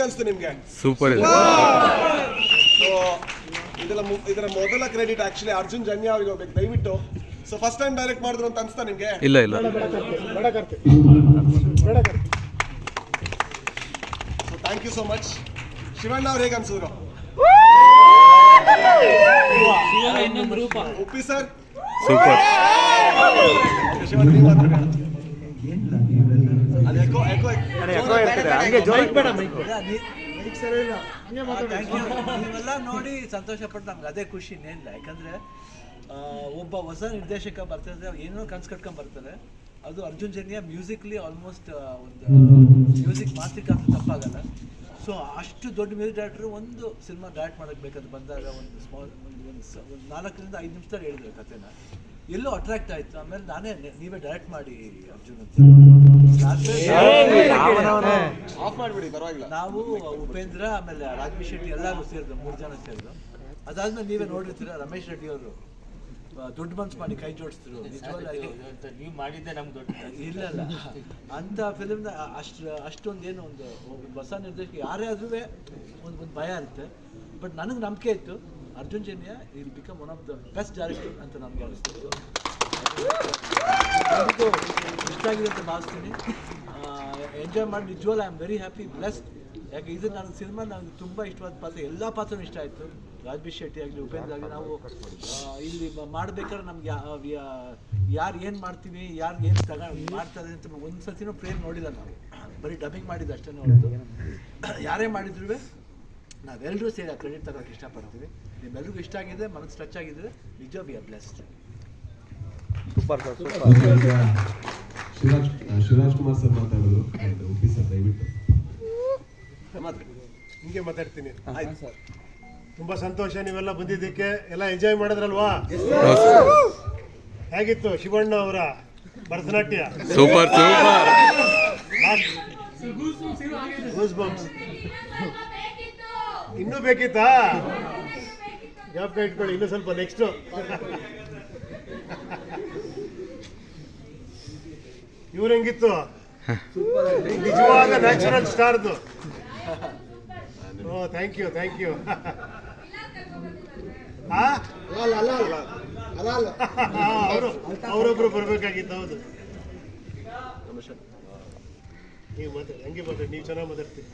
ಅನಿಸ್ತು ನಿಮ್ಗೆ? ಸೂಪರ್ ಇದೆ. ಸೊ ಇದರ ಮೊದಲ ಕ್ರೆಡಿಟ್ ಆಕ್ಚುಲಿ ಅರ್ಜುನ್ ಜನ್ಯ ಅವರಿಗೆ ಹೋಗ್ಬೇಕು ದಯವಿಟ್ಟು. ಸೊ ಫಸ್ಟ್ ಟೈಮ್ ಡೈರೆಕ್ಟ್ ಮಾಡಿದ್ರು ಅಂತ ಅನ್ಸ್ತಾ ನಿಮ್ಗೆ? ಇಲ್ಲ ಇಲ್ಲ. So thank you so much. Shivanna ಅವ್ರು ಹೇಗೆ ಅನ್ಸಿದ್ರು? Uppi sir super. ಶಿವಣ್ಣ ನೀವು ಮಾತಾಡಿ. ನೀವೆಲ್ಲ ನೋಡಿ ಸಂತೋಷ ಪಟ್ಟು ನಮ್ಗೆ ಅದೇ ಖುಷಿ ಇನ್ನೇನಿಲ್ಲ. ಯಾಕಂದ್ರೆ ಒಬ್ಬ ಹೊಸ ನಿರ್ದೇಶಕ ಬರ್ತಾರೆ, ಏನೋ ಕನ್ಸು ಕಟ್ಕೊಂಡ್ ಬರ್ತಾರೆ. ಅದು ಅರ್ಜುನ್ ಜನ್ಯ ಮ್ಯೂಸಿಕ್ಲಿ ಆಲ್ಮೋಸ್ಟ್ ಒಂದು ಮ್ಯೂಸಿಕ್ ಮಾತಿಗೆ ಅಂತ ತಪ್ಪಾಗಲ್ಲ. ಸೊ ಅಷ್ಟು ದೊಡ್ಡ ಮ್ಯೂಸಿಕ್ ಡೈರೆಕ್ಟರ್ ಒಂದು ಸಿನಿಮಾ ಡೈರೆಕ್ಟ್ ಮಾಡೋಕ್ಕೆ ಬೇಕಾದ್ರೆ ಬಂದಾಗ ಒಂದು ಸ್ಮಾಲ್ ಒಂದು 4 ರಿಂದ 5 ನಿಮಿಷದಲ್ಲಿ ಹೇಳಿದ್ರು ಕಥೆನ. ಎಲ್ಲೋ ಅಟ್ರಾಕ್ಟ್ ಆಯ್ತು. ಆಮೇಲೆ ನಾನೇ ನೀವೇ ಡೈರೆಕ್ಟ್ ಮಾಡಿ ಅರ್ಜುನ್ ಅಂತ ಆಫ್ ಮಾಡಿಬಿಡಿ ಪರವಾಗಿಲ್ಲ. ನಾವು ಉಪೇಂದ್ರ ಆಮೇಲೆ ರಾಘವಿ ಶೆಟ್ಟಿ ಎಲ್ಲರೂ ಸೇರಿದ್ರು, 3 ಜನ ಸೇರಿದ್ರು. ಅದಾದ್ಮೇಲೆ ನೀವೇ ನೋಡಿರ್ತೀರ ರಮೇಶ್ ರೆಡ್ಡಿ ಅವರು ದೊಡ್ಡ ಮನ್ಸು ಮಾಡಿ ಕೈ ಜೋಡಿಸಿದ್ರು. ನಿಜವಾಗ್ಲೂ ನೀವು ಮಾಡಿದ್ದೆ ನಮ್ಗೆ ದೊಡ್ಡ ಇಲ್ಲ ಅಂತ ಫಿಲ್ಮ್ನ ಅಷ್ಟೊಂದೇನು ಒಂದು ಹೊಸ ನಿರ್ದೇಶಕ ಯಾರೇ ಆದ್ರೂ ಒಂದು ಭಯ ಇರುತ್ತೆ. ಬಟ್ ನನಗೆ ನಂಬಿಕೆ ಇತ್ತು Arjun Janya will become one of the best director ಅಂತ ನಮಗೆ ಅನಿಸ್ತಿತ್ತು. ಇಷ್ಟ ಆಗಿದೆ ಅಂತ ಭಾವಿಸ್ತೀನಿ. ಎಂಜಾಯ್ ಮಾಡಿ ನಿಜವಾಗ್ಲೂ I am very happy, blessed. ಯಾಕೆ ಇದು ನನ್ನ ಸಿನಿಮಾ ನನಗೆ ತುಂಬ ಇಷ್ಟವಾದ ಪಾತ್ರ. ಎಲ್ಲ ಪಾತ್ರನೂ ಇಷ್ಟ ಆಯಿತು. ರಾಘವಿ ಶೆಟ್ಟಿ ಆಗಲಿ ಉಪೇಂದ್ರ ಆಗಲಿ ನಾವು ಇಲ್ಲಿ ಮಾಡ್ಬೇಕಾದ್ರೆ ನಮ್ಗೆ ಯಾರು ಏನು ಮಾಡ್ತೀವಿ, ಯಾರು ಏನು ಮಾಡ್ತಾರೆ ಅಂತ ಒಂದು ಸತಿನೂ ಪ್ರೇಮ್ ನೋಡಿಲ್ಲ ನಾವು. ಬರೀ ಡಬ್ಬಿಂಗ್ ಮಾಡಿದ್ದು ಅಷ್ಟೇ ನೋಡೋದು. ಯಾರೇ ಮಾಡಿದ್ರು ನಾವೆಲ್ಲರೂ ಸೇರಿ ಆ ಕ್ರೆಡಿಟ್ ತಗೋಕ್ಕೆ ಇಷ್ಟಪಡ್ತೀವಿ. ನಿಮ್ಮೆಲ್ರಿಗೂ ಇಷ್ಟ ಆಗಿದೆ, ಮನಸ್ಸು ಟಚ್ ಆಗಿದ್ರೆ ನಿಜ we are blessed. Shivaraj Kumar sir ಮಾತಾಡೋದು. ಉಪ್ಪಿ ಸರ್ ದಯವಿಟ್ಟು ಹಿಂಗೆ ಮಾತಾಡ್ತೀನಿ. ಆಯ್ತು ಸರ್, ತುಂಬ ಸಂತೋಷ ನೀವೆಲ್ಲ ಬಂದಿದ್ದಕ್ಕೆ. ಎಲ್ಲ ಎಂಜಾಯ್ ಮಾಡಿದ್ರಲ್ವಾ? ಹೇಗಿತ್ತು ಶಿವಣ್ಣ ಅವರ ಭರತನಾಟ್ಯ? Super super. ಇನ್ನೂ ಬೇಕಿತ್ತಾ? ಜ್ಞಾಪಕ ಇಟ್ಕೊಳ್ಳಿ, ಇನ್ನೂ ಸ್ವಲ್ಪ ನೆಕ್ಸ್ಟ್. ಇವ್ರು ಹೆಂಗಿತ್ತು? ನಿಜವಾದ ನ್ಯಾಚುರಲ್ ಸ್ಟಾರ್ದು. Oh thank you thank you. ಅವರೊಬ್ರು ಬರ್ಬೇಕಾಗಿತ್ತು. ಹೌದು, ನೀವು ಮಾತಾಡಿ, ಹಂಗೆ ಮಾತಾಡಿ, ನೀವು ಚೆನ್ನಾಗಿ ಮಾತಾಡ್ತೀರಿ.